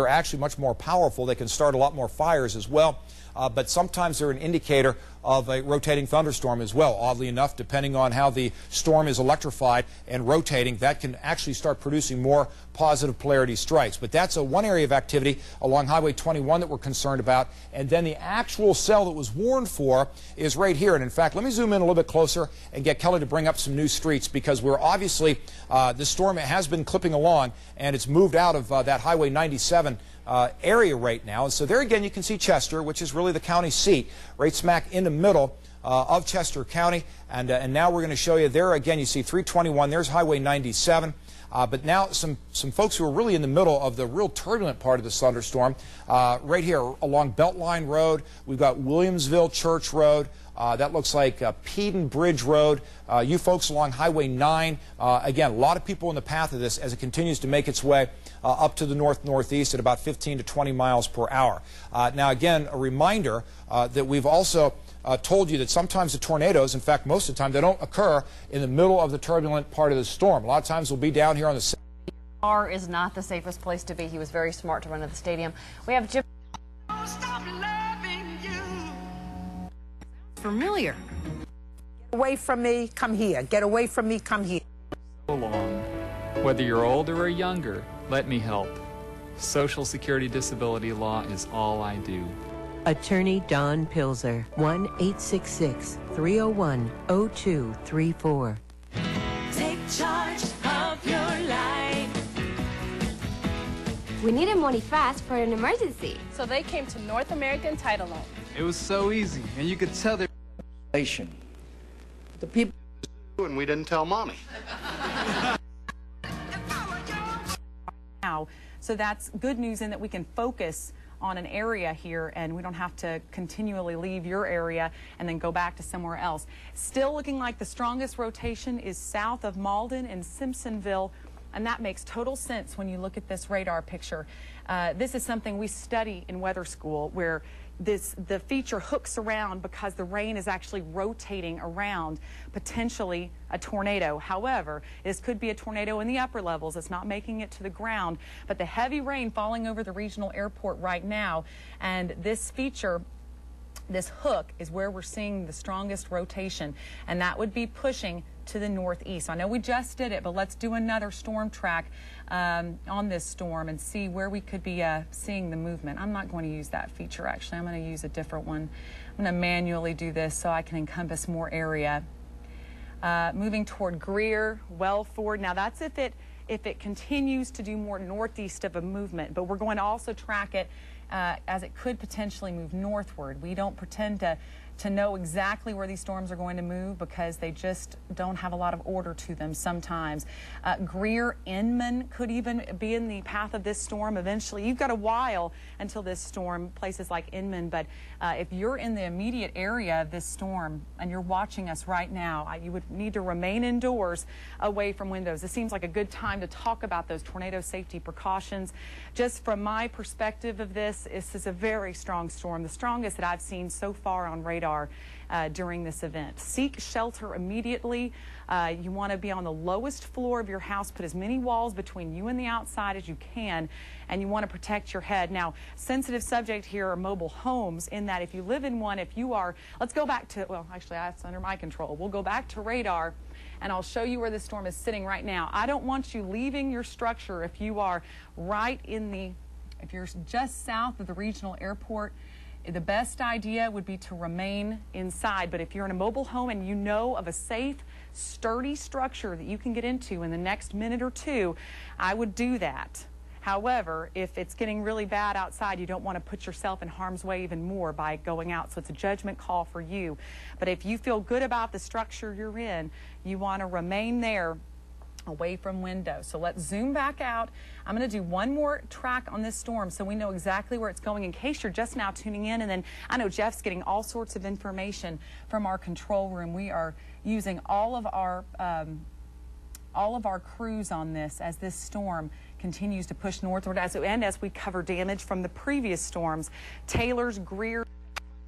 They're actually much more powerful. They can start a lot more fires as well. But sometimes they're an indicator of a rotating thunderstorm as well. Oddly enough, depending on how the storm is electrified and rotating, that can actually start producing more positive polarity strikes. But that's one area of activity along Highway 21 that we're concerned about. And then the actual cell that was warned for is right here. And in fact, let me zoom in a little bit closer and get Kelly to bring up some new streets, because we're obviously, this storm has been clipping along and it's moved out of that Highway 97 area right now. And so there again you can see Chester, which is really the county seat, right smack in the middle of Chester County. And now we're going to show you there again, you see 321, there's Highway 97. But now some folks who are really in the middle of the real turbulent part of this thunderstorm, right here along Beltline Road, we've got Williamsville Church Road. That looks like Peden Bridge Road. You folks along Highway 9, again, a lot of people in the path of this as it continues to make its way up to the northeast at about 15 to 20 miles per hour. Now, again, a reminder that we've also told you that sometimes the tornadoes, in fact, most of the time, they don't occur in the middle of the turbulent part of the storm. A lot of times they'll be down here on the car is not the safest place to be. He was very smart to run to the stadium. We have Jim. Familiar. Get away from me, come here. Get away from me, come here. Along. Whether you're older or younger, let me help. Social Security disability law is all I do. Attorney Don Pilzer, 1-866-301-0234. Take charge of your life. We needed money fast for an emergency. So they came to North American Title Loan. It was so easy, and you could tell the people, and we didn't tell mommy. Now, so that's good news in that we can focus on an area here and we don't have to continually leave your area and then go back to somewhere else. Still looking like the strongest rotation is south of Malden and Simpsonville, and that makes total sense when you look at this radar picture. This is something we study in weather school, where the feature hooks around because the rain is actually rotating around potentially a tornado. However, this could be a tornado in the upper levels. It's not making it to the ground, but the heavy rain falling over the regional airport right now, and this feature, this hook, is where we're seeing the strongest rotation, and that would be pushing to the northeast. I know we just did it, but let's do another storm track on this storm and see where we could be seeing the movement. I'm not going to use that feature, actually. I'm going to use a different one. I'm going to manually do this so I can encompass more area. Moving toward Greer, Wellford. Now that's if it continues to do more northeast of a movement, but we're going to also track it as it could potentially move northward. We don't pretend to know exactly where these storms are going to move because they just don't have a lot of order to them sometimes. Greer, Inman could even be in the path of this storm eventually. You've got a while until this storm, places like Inman, but if you're in the immediate area of this storm and you're watching us right now, you would need to remain indoors away from windows. This seems like a good time to talk about those tornado safety precautions. Just from my perspective of this is a very strong storm, the strongest that I've seen so far on radar during this event. Seek shelter immediately. You want to be on the lowest floor of your house. Put as many walls between you and the outside as you can, and you want to protect your head. Now, sensitive subject here are mobile homes, in that if you live in one, if you are, let's go back to, well, actually, that's under my control. We'll go back to radar, and I'll show you where this storm is sitting right now. I don't want you leaving your structure if you are right in the, if you're just south of the regional airport. The best idea would be to remain inside, but if you're in a mobile home and you know of a safe, sturdy structure that you can get into in the next minute or two, I would do that. However, if it's getting really bad outside, you don't want to put yourself in harm's way even more by going out, so it's a judgment call for you. But if you feel good about the structure you're in, you want to remain there, away from windows. So let's zoom back out. I'm going to do one more track on this storm so we know exactly where it's going in case you're just now tuning in. And then I know Jeff's getting all sorts of information from our control room. We are using all of our crews on this as this storm continues to push northward, and as we cover damage from the previous storms. Taylor's, Greer.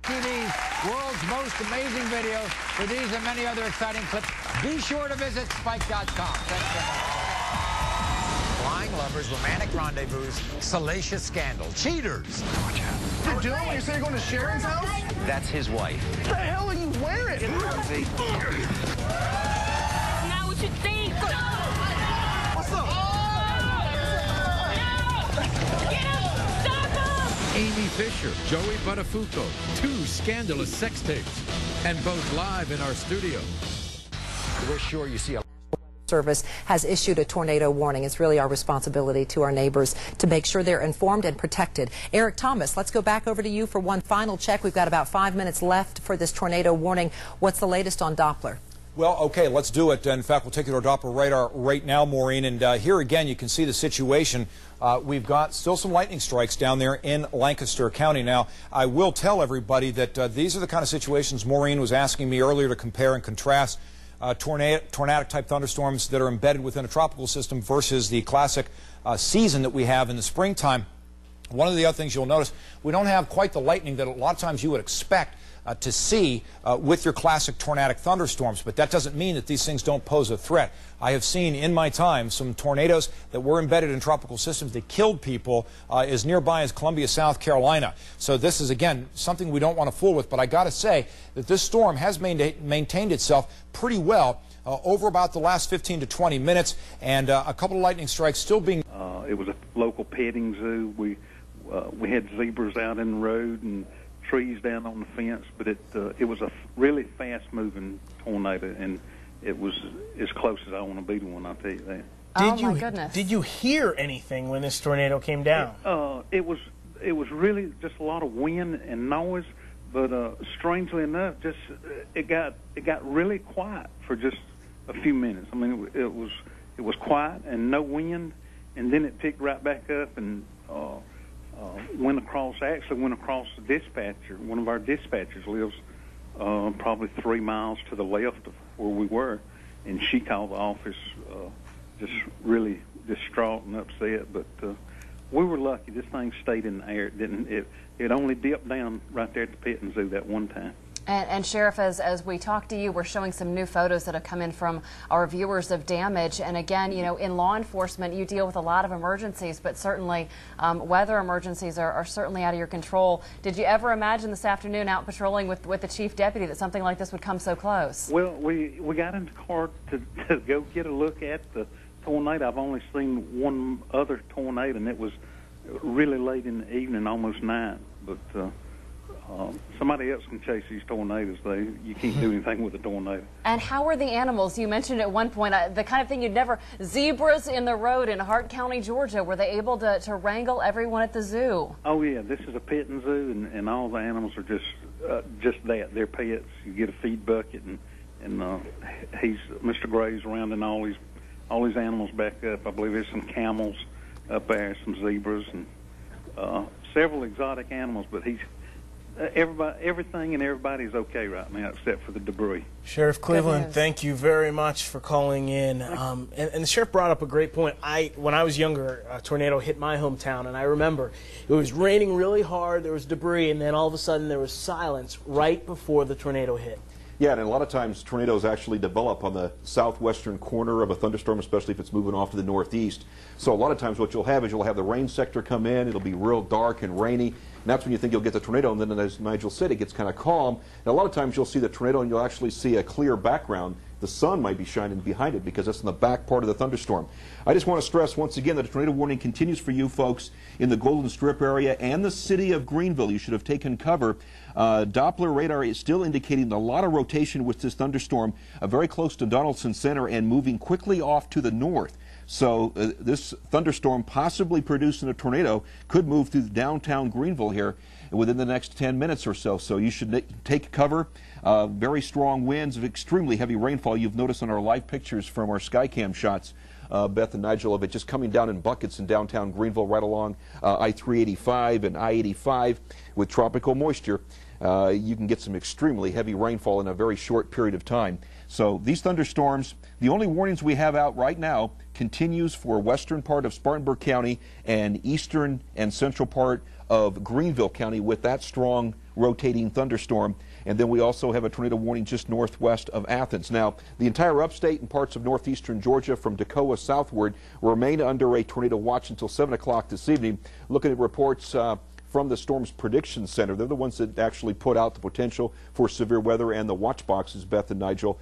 TV's world's most amazing videos for these and many other exciting clips. Be sure to visit Spike.com. Thanks so much. lovers, romantic rendezvous, salacious scandal, cheaters. You're doing when you say you're going to Sharon's house? That's his wife. What the hell are you wearing? Not what you think. What's up? Get up! Stop him! Amy Fisher, Joey Buttafuoco, 2 scandalous sex tapes, and both live in our studio. We're sure you see a Service has issued a tornado warning. It's really our responsibility to our neighbors to make sure they're informed and protected. Eric Thomas, let's go back over to you for one final check. We've got about 5 minutes left for this tornado warning. What's the latest on Doppler? Well, okay, let's do it. In fact, we'll take you to our Doppler radar right now, Maureen. And here again, you can see the situation. We've got still some lightning strikes down there in Lancaster County. Now, I will tell everybody that these are the kind of situations Maureen was asking me earlier to compare and contrast. Tornadic-type thunderstorms that are embedded within a tropical system versus the classic season that we have in the springtime. One of the other things you'll notice, we don't have quite the lightning that a lot of times you would expect to see with your classic tornadic thunderstorms, but that doesn't mean that these things don't pose a threat. I have seen in my time some tornadoes that were embedded in tropical systems that killed people as nearby as Columbia, South Carolina. So this is, again, something we don't want to fool with, but I got to say that this storm has maintained itself pretty well over about the last 15 to 20 minutes, and a couple of lightning strikes still being... It was a local petting zoo. We had zebras out in the road and trees down on the fence, but it was a really fast-moving tornado, and it was as close as I want to be to one, I'll tell you that. My goodness. Did you hear anything when this tornado came down? It was really just a lot of wind and noise, but strangely enough, just it got really quiet for just a few minutes. I mean, it was quiet and no wind, and then it picked right back up and went across the dispatcher. One of our dispatchers lives probably 3 miles to the left of where we were, and she called the office just really distraught and upset. But we were lucky. This thing stayed in the air. It only dipped down right there at the petting zoo that one time. And Sheriff, as we talk to you, we're showing some new photos that have come in from our viewers of damage. And again, you know, in law enforcement, you deal with a lot of emergencies, but certainly weather emergencies are certainly out of your control. Did you ever imagine this afternoon out patrolling with the chief deputy that something like this would come so close? Well, we got in the car to go get a look at the tornado. I've only seen one other tornado, and it was really late in the evening, almost night. But somebody else can chase these tornadoes. You can't do anything with a tornado. And how are the animals? You mentioned at one point the kind of thing you'd never... Zebras in the road in Hart County, Georgia. Were they able to wrangle everyone at the zoo? Oh, yeah. This is a petting zoo, and all the animals are just that. They're pets. You get a feed bucket, and Mr. Gray's rounding all these animals back up. I believe there's some camels up there, some zebras, and several exotic animals, but everything and everybody's okay right now except for the debris. Sheriff Cleveland, thank you very much for calling in. And the sheriff brought up a great point. When I was younger, a tornado hit my hometown, and I remember it was raining really hard, there was debris, and then all of a sudden there was silence right before the tornado hit. Yeah, and a lot of times tornadoes actually develop on the southwestern corner of a thunderstorm, especially if it's moving off to the northeast. So a lot of times what you'll have is you'll have the rain sector come in, it'll be real dark and rainy, and that's when you think you'll get the tornado, and then as Nigel said, it gets kind of calm. And a lot of times you'll see the tornado and you'll actually see a clear background. The sun might be shining behind it because that's in the back part of the thunderstorm. I just want to stress once again that a tornado warning continues for you folks in the Golden Strip area and the city of Greenville. You should have taken cover. Doppler radar is still indicating a lot of rotation with this thunderstorm very close to Donaldson Center and moving quickly off to the north. So this thunderstorm possibly producing a tornado could move through downtown Greenville here within the next 10 minutes or so. So you should take cover. Very strong winds, extremely heavy rainfall. You've noticed on our live pictures from our Skycam shots, Beth and Nigel, of it just coming down in buckets in downtown Greenville right along I-385 and I-85 with tropical moisture. you can get some extremely heavy rainfall in a very short period of time. So these thunderstorms, the only warnings we have out right now continues for western part of Spartanburg County and eastern and central part of Greenville County with that strong rotating thunderstorm. And then we also have a tornado warning just northwest of Athens. Now, the entire upstate and parts of northeastern Georgia from Toccoa southward remain under a tornado watch until 7 o'clock this evening. Looking at reports from the Storms Prediction Center, they're the ones that actually put out the potential for severe weather, and the watch boxes, Beth and Nigel,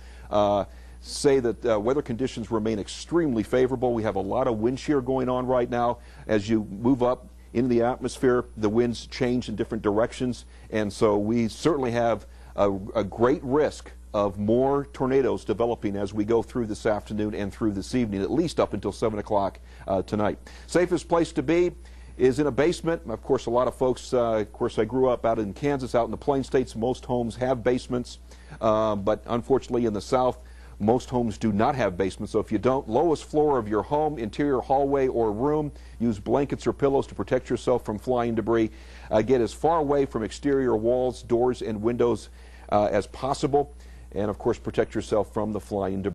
say that weather conditions remain extremely favorable. We have a lot of wind shear going on right now. As you move up in the atmosphere, the winds change in different directions, and so we certainly have a great risk of more tornadoes developing as we go through this afternoon and through this evening, at least up until 7 o'clock tonight. Safest place to be is in a basement. Of course, a lot of folks, of course, I grew up out in Kansas, out in the Plain States. Most homes have basements, but unfortunately in the South, most homes do not have basements. So if you don't, lowest floor of your home, interior hallway or room, use blankets or pillows to protect yourself from flying debris. Get as far away from exterior walls, doors, and windows as possible. And of course, protect yourself from the flying debris.